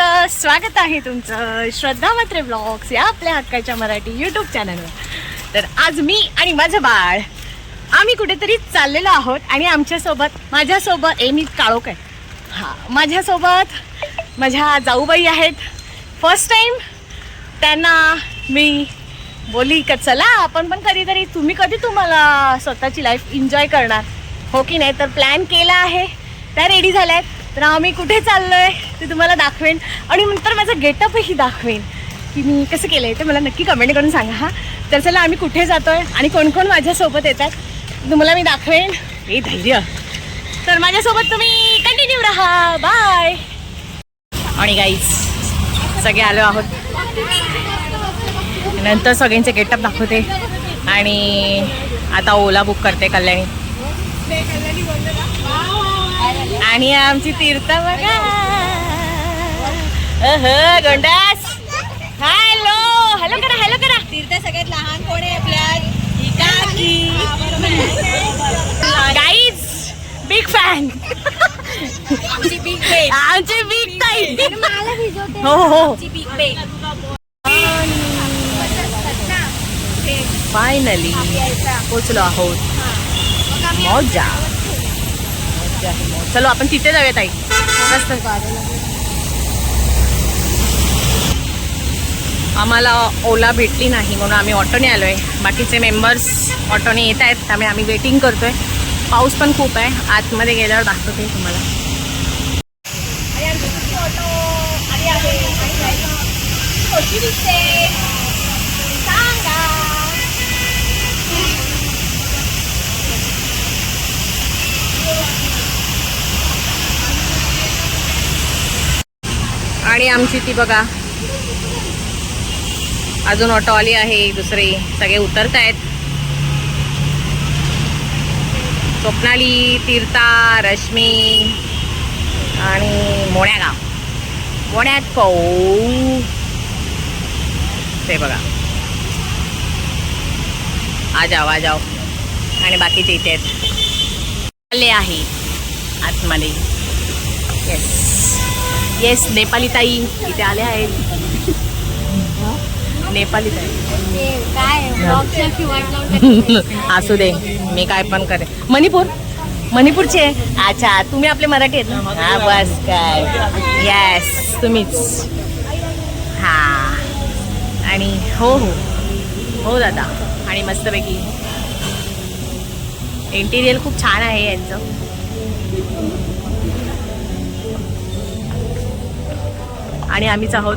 सगळ्यांचं स्वागत आहे तुमचं श्रद्धा म्हात्रे ब्लॉग्स या आपल्या हक्काच्या मराठी यूट्यूब चॅनलवर. तर आज मी आणि माझं बाळ आम्ही कुठेतरी चाललेलो आहोत आणि माझ्यासोबत मी काळोख आहे. माझ्यासोबत माझ्या जाऊबाई आहेत. फर्स्ट टाइम त्यांना मी बोली का चला आपण पण कधीतरी तुम्हाला स्वतःची लाईफ एन्जॉय करणार हो की नाही. तर प्लॅन केला आहे, त्या रेडी झाल्या आहेत. तर आम्ही कुठे चाललोय ते तुम्हाला दाखवेन आणि नंतर माझं गेटअपही दाखवेन की मी कसं केलं आहे ते मला नक्की कमेंट करून सांगा. तर चला आम्ही कुठे जातोय आणि कोण कोण माझ्यासोबत येतात तुम्हाला मी दाखवेन. हे धैर्य. तर माझ्यासोबत तुम्ही कंटिन्यू राहा. बाय. आणि गाईज सगळे आलो आहोत. नंतर सगळ्यांचे गेटअप दाखवते आणि आता ओला बुक करते कल्याणी. आणि आमची तीर्थ बघा. गोंडास हॅलो हॅलो करा. तीर्थ सगळ्यात लहान कोण आहे आपल्यात? Guys big fan. आमची बिग बेन. आमची बिग ताई. मला भिजवते. हो आमची बिग बेन. फायनली पोचलो आहोत. मजा. चलो आपण तिथे जाऊया ताई. आम्हाला ओला भेटली नाही म्हणून आम्ही ऑटोने आलोय. बाकीचे मेंबर्स ऑटोने येत आहेत त्यामुळे आम्ही वेटिंग करतोय. पाऊस पण खूप आहे. आतमध्ये गेल्यावर दाखवते तुम्हाला. आणि आमची ती बघा अजून ऑटो आली आहे. दुसरे सगळे उतरत आहेत. स्वप्नाली, तीर्था, रश्मी आणि मोण्यात ते बघा. आ जाओ आणि बाकीचे इथे आहेत. आले आहे आतमध्ये. येस नेपाली ताई इथे आले आहेत. नेपाली ताई असू दे मी काय पण करे. मणिपूरचे. अच्छा तुम्ही आपले मराठी आहेत ना. हा बस काय. येस तुम्हीच. हा आणि हो दादा. आणि मस्तपैकी इंटिरियर खूप छान आहे यांचं. आणि आम्हीच आहोत.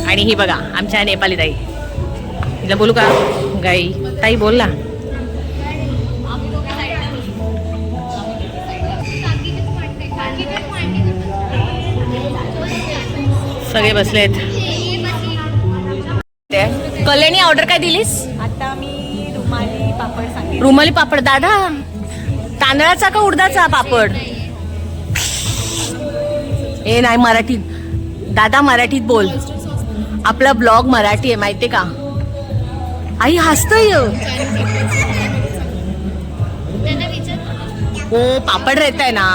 आणि ही बघा आमच्या नेपाली ताई. तिला बोलू का गाई ताई बोल ना. सगळे बसलेत. कल्याणी ऑर्डर काय दिलीस? आता मी रुमाली पापड सांगितले. रुमाली पापड. दादा तांदळाचा का उडदाचा पापड? हे नाही मराठीत. दादा मराठीत बोल. आपला ब्लॉग मराठी आहे माहितीये का? आई हसतोय. ओ पापड रहता है ना.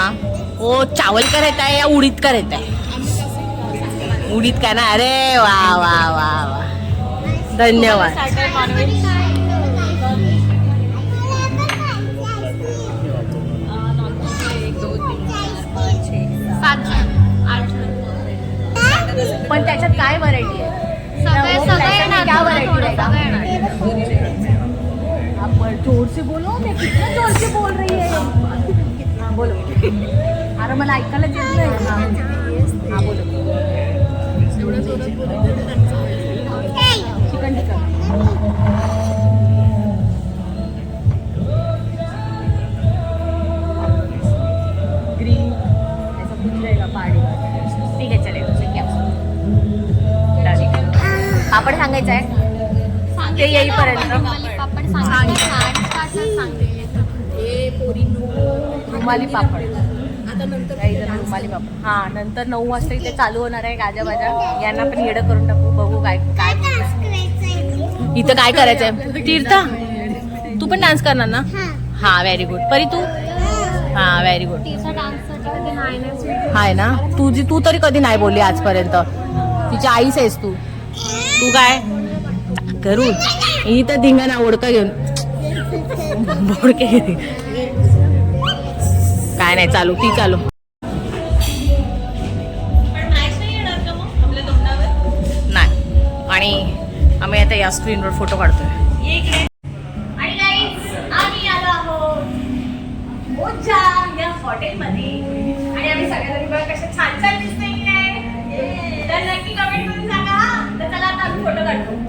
ओ चावल का रहता है या उड़ीद का रहता है? उड़ीद का ना. अरे वा वा वा वा धन्यवाद. पण त्याच्यात काय व्हरायटी आहे? क्या व्हरायटी आहे? जोर से बोलो. मैं कितना जोर से बोल रही है. बोलो. अरे मला ऐकायला येत नाही. हा बोलो. चिकन टिक्का. ग्रीन ऐसा कुछ रहेगा पहाड़ी. ठीक है चलेगा. पापड सांगायचं आहे ते येईपर्यंत. रुमाली पापड. आता नंतर रुमाली पापड. हा नंतर 9 वाजता इथे चालू होणार आहे गाजाबाजा. यांना पण येडं करून टाकू. बघू काय इथं काय करायचंय. तीर्था तू पण डान्स करणार ना? हा व्हेरी गुड. परी तू हा व्हेरी गुड तिचा डान्ससाठी कधी नाही हाय ना. तू तरी कधी नाही बोलली आजपर्यंत. तिची आईच आहेस तू. तू काय करू ही तर धिंगाणा ओढका घेऊन बोडके घेते. काय नाही चालू ती चालू. नाही आणि आम्ही आता या स्क्रीनवर फोटो काढतोय. आणि guys, आम्ही आलो आहोत मोजा या हॉटेलमध्ये आणि आम्ही सगळ्यांनी बघा कशा छान छान दिसतोय की नाही. तर नक्की कमेंट करून सांगा. तर चला आता आम्ही फोटो काढतो.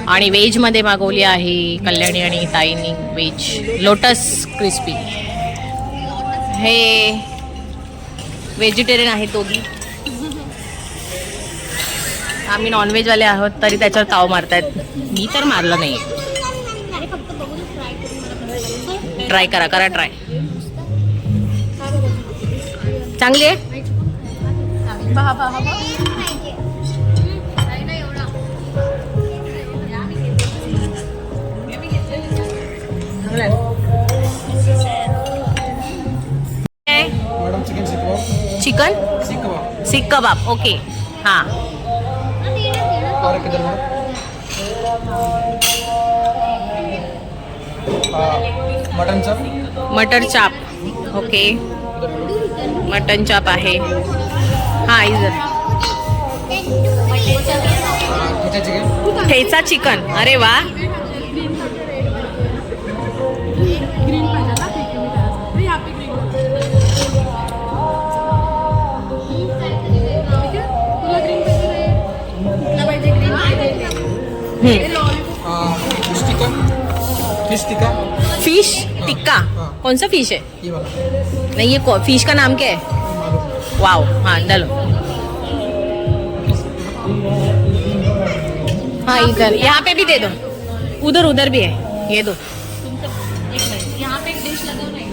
आणि व्हेज मध्ये मागवली आहे कल्याणी आणि ताईंनी व्हेज लोटस क्रिस्पी. हे व्हेजिटेरियन आहे दोघी. आम्ही नॉनव्हेज वाले आहोत तरी त्याच्यावर ताव मारतायत. मी तर मारलं नाही. ट्राय करा ट्राय. चांगली आहे. चिकन सीख कबाब ओके. हाँ मटन चाप. मटर चाप ओके. मटन चाप आहे. हाँ इधर ठेचा चिकन. अरे वा. फिश टिक्का. कौन सा फिश है? नहीं ये फिश का नाम क्या है? वाओ. हाँ डालो. हाँ इधर यहाँ पे भी दे दो. उधर भी है ये दो. यहाँ पे एक डिश लगा नहीं.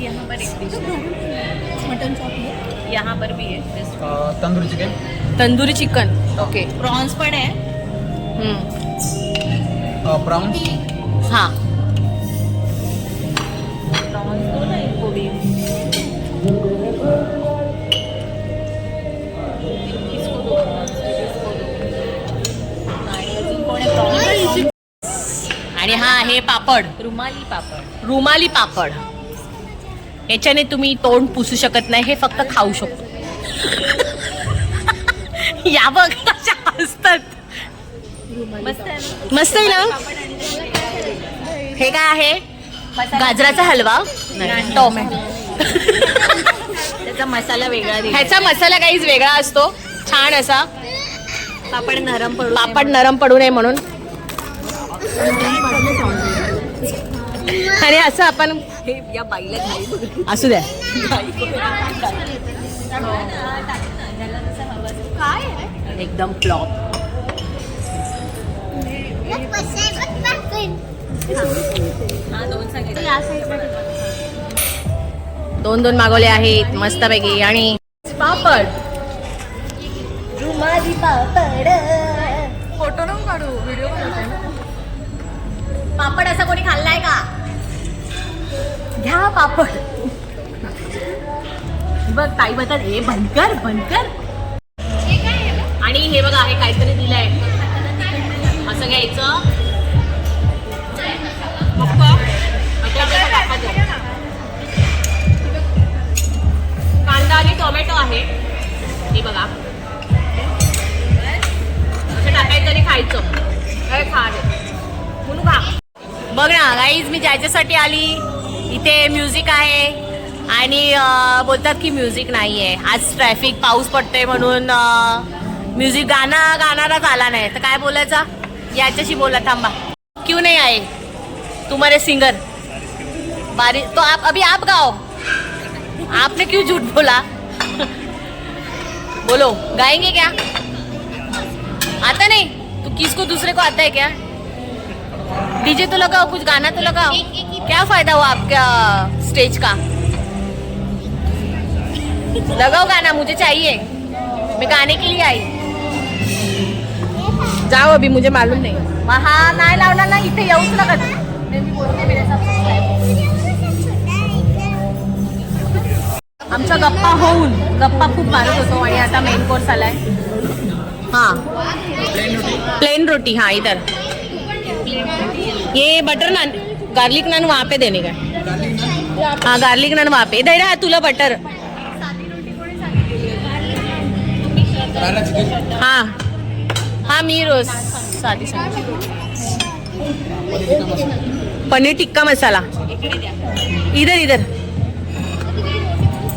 यहाँ पर एक डिश मटन चॉप है. यहाँ पर भी है tandoori chicken. Tandoori chicken okay. Prawns पण आहे. प्रॉन्स. हाँ प्रॉन्स दो ना एक को भी. इसको दो. आणि अजून कोण आहे? प्रॉन्स आणि हा आहे पापड. रुमाली पापड. याच्याने तुम्ही तोंड पुसू शकत नाही. हे फक्त खाऊ शकतो. या बघ कशा असतात. मस्त आहे ना. मस्त आहे ना. हे काय आहे? गाजराचा हलवा. टोमॅटो. त्याचा मसाला वेगळा दिला. ह्याचा मसाला काहीच वेगळा असतो. छान असा. पापड नरम पडू पापड नरम पडू नये म्हणून. आणि असं आपण या बाईला घाई असू द्या. काय एकदम फ्लॉप. हा दोन सांगितलं. या साईडला दोन मागवले आहेत मस्तपैकी. आणि पापड. रुमाली पापड. फोटो नको काढू व्हिडिओ बनवते ना. पापड असा कोणी खाल्लाय का? घ्या पापड. बघ ताई बघतात हे बनकर. आणि हे बघा हे काहीतरी दिलंय. असं घ्यायचं. कांदा आणि टोमॅटो आहे. हे बघा असं टाकायचं आणि खायचं. खा म्हणून खा. बघ ना गाईज मी ज्याच्यासाठी आली इथे म्युझिक आहे आणि बोलतात की म्युझिक नाही आहे. आज ट्रॅफिक पाऊस पडतोय म्हणून म्युझिक गाणाराच आला नाही तर काय बोलायचा. याच्याशी बोला थांबा. क्यों नहीं आए तुम्हारे सिंगर बारी तो आप अभी आप गाओ. आपने क्यों झूठ बोला. बोलो गाएंगे क्या. आता नहीं तो किसको दूसरे को आता है क्या? डीजे तो लगाओ, कुछ गाना तो लगाओ। क्या फायदा हुआ आपका स्टेज का? लगाओ गाना, मुझे चाहिए, मैं गाने के लिए आई। जाओ अभी, मुझे मालूम नाही. हा नाही लावला ना, इथे येऊच नका. मी बोलते आमचा गप्पा होऊन गप्पा खूप मारत होतो आणि आता मेन कोर्स आलाय. हा प्लेन रोटी. हाँ इधर ये बटर नान, गार्लिक नान वहाँ पे देने का. हाँ गार्लिक नान वहाँ पे. इधर रहा तुला बटर. हाँ हाँ मी रोज साधी साधी. पनीर टिक्का मसाला इधर इधर.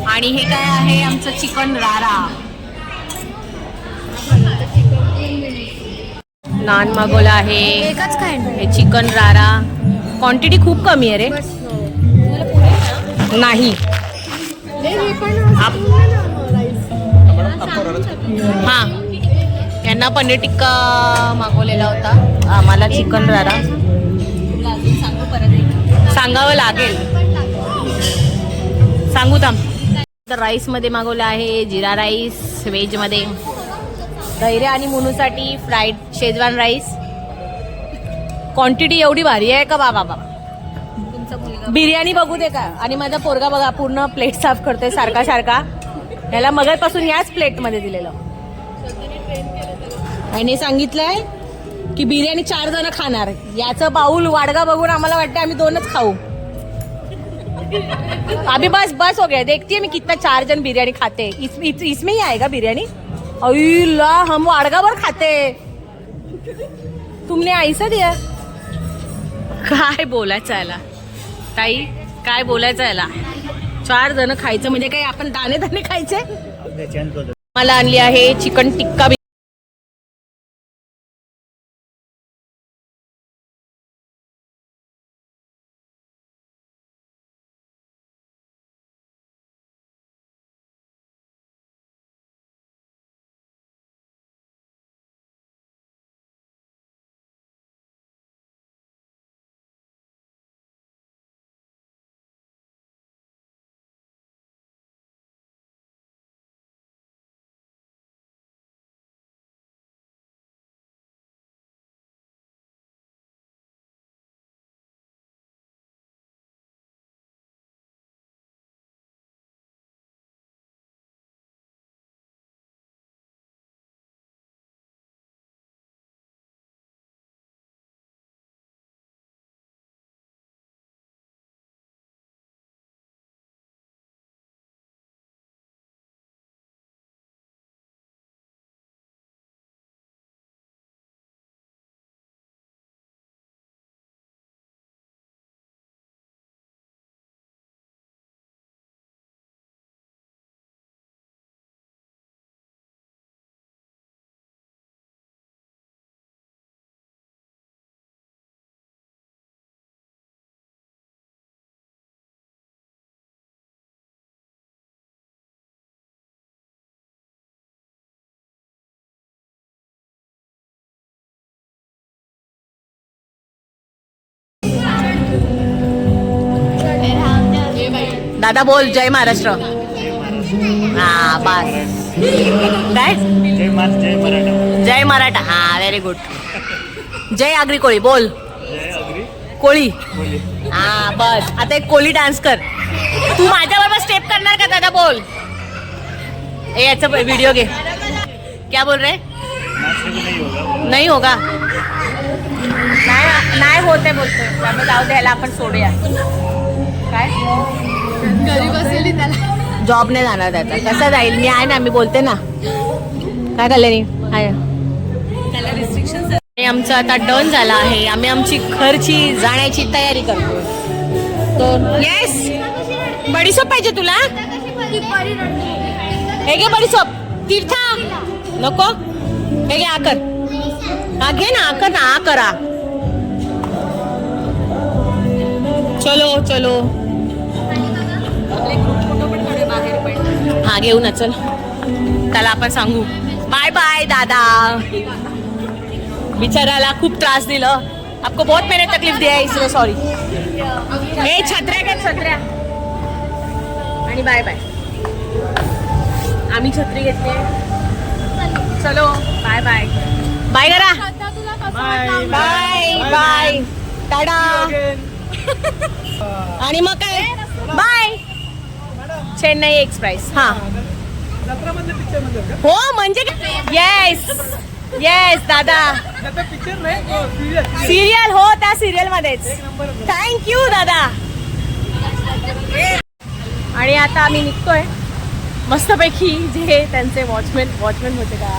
आणि हे काय आहे आमचं चिकन रारा. नान मागवला आहे. एकच काय हे चिकन रारा. क्वांटिटी खूप कमी आहे रे. नाही हा यांना पनीर टिक्का मागवलेला होता, आम्हाला चिकन रारा. सांगावं लागेल, सांगू थांब. तर राईसमध्ये मागवलं आहे जिरा राईस, व्हेजमध्ये धैर्य आणि मुनूसाठी फ्राईड शेजवान राईस. क्वांटिटी एवढी भारी आहे का बाबा बाबा. बिर्याणी बघू दे का. आणि माझा पोरगा बघा पूर्ण प्लेट साफ करतोय सारखा सारखा. ह्याला मगापासून याच प्लेटमध्ये दिलेलं. आणि सांगितलंय की बिर्याणी 4 जण खाणार. याचं बाऊल वाडगा बघून आम्हाला वाटतं आम्ही 2च खाऊ. अभी बस बस हो गया. देखती है मैं कितना 4 जन बिरयानी खाते. इसमें ही आएगा बिरयानी. अल्ला हम वाडगा भर खाते. तुमने ऐसा दिया. काय बोलायचं याला ताई, काय बोलायचं याला. 4 जण खायचं म्हणजे काय आपण दाणे दाणे खायचे. मला आणली आहे चिकन टिक्का. दादा बोल जय महाराष्ट्र. हा बस काय जय मराठा. हा व्हेरी गुड. जय आगरी कोळी बोल. कोळी. हा बस. आता एक कोळी डान्स कर. तू माझ्याबरोबर स्टेप करणार का दादा बोल. ए याचा व्हिडिओ घे. क्या बोल रहे. नाही होगा. नाही होते बोलतोय त्यामुळे जाऊ द्यायला आपण सोडूया. काय घरी बसलेली त्याला जॉब नाही जाणार त्याचा. कसं जाईल. मी आहे ना, मी बोलते ना. काय कल्याणी आहे. आमचं आता डन झाला आहे. आम्ही आमची घरची जाण्याची तयारी करतो. तर येस बडीसोप पाहिजे तुला. हे घे बडीसोप. तीर्था नको. हे घे आकर. हा घे ना आकर ना. आ करा. चलो चलो. हा घेऊ ना चल. त्याला आपण सांगू बाय बाय दादा. बिचाराला खूप त्रास दिलं. आपको बहुत मैंने तकलीफ दिया है इसलिए सॉरी. हे छत्र्या काय छत्र्या आणि बाय बाय. आम्ही छत्री घेतली. चलो बाय बाय. बाय करा. Bye bye tata. आणि मग काय बाय. चेन्नई एक्सप्रेस. हा हो म्हणजे येस येस दादा. सिरियल हो त्या सिरियल मध्येच. थँक्यू दादा. आणि आता आम्ही निघतोय मस्तपैकी. जे त्यांचे वॉचमॅन होते का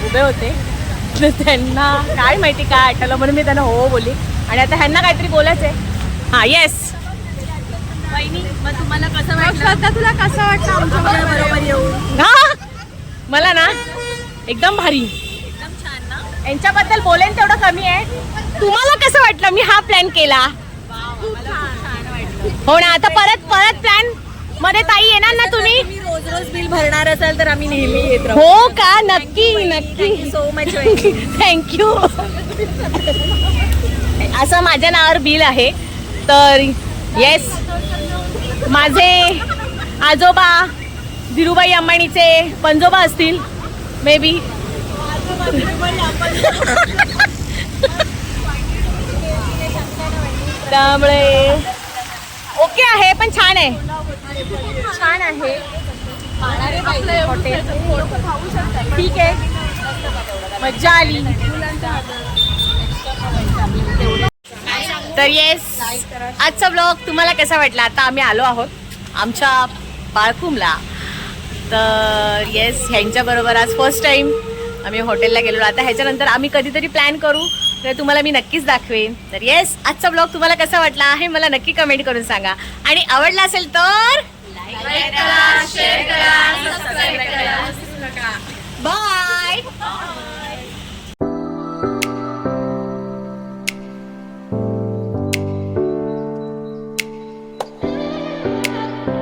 उभे होते तर त्यांना काय माहिती काय आठवलं म्हणून मी त्यांना हो बोलली. आणि आता ह्यांना काहीतरी बोलायचंय. हा येस वहिनी, मग तुम्हाला कसं वाटलं? तुला कसं वाटलं आमच्या बरोबर येऊन? हा मला ना एकदम भारी. एकदम छान ना. यांच्याबद्दल बोलेन तेवढं कमी आहे. तुम्हाला कसं वाटलं मी हा प्लॅन केला? खूप छान वाटलं. हो ना. आता परत प्लॅन मध्ये ताई येणार ना तुम्ही? तुम्ही रोज रोज बिल भरणार असाल तर आम्ही नेहमी येत राहू. हो का? नक्की नक्की. So much. थँक्यू. असं माझ्या नावावर बिल आहे. तर येस माझे आजोबा धीरूभाई अंबानीचे पंजोबा असतील मे बी. त्यामुळे ओके आहे पण छान आहे. छान आहे हॉटेल. ठीक आहे मज्जा आली. तर येस आजचा ब्लॉग तुम्हाला कसा वाटला? आता आम्ही आलो आहोत आमच्या बाळकुमला. तर येस ह्यांच्याबरोबर आज फर्स्ट टाईम आम्ही हॉटेलला गेलो. आता ह्याच्यानंतर आम्ही कधीतरी प्लॅन करू तर तुम्हाला मी नक्कीच दाखवेन. तर येस आजचा ब्लॉग तुम्हाला कसा वाटला हे मला नक्की कमेंट करून सांगा. आणि आवडला असेल तर लाईक करा, शेअर करा, सबस्क्राईब करा. बाय.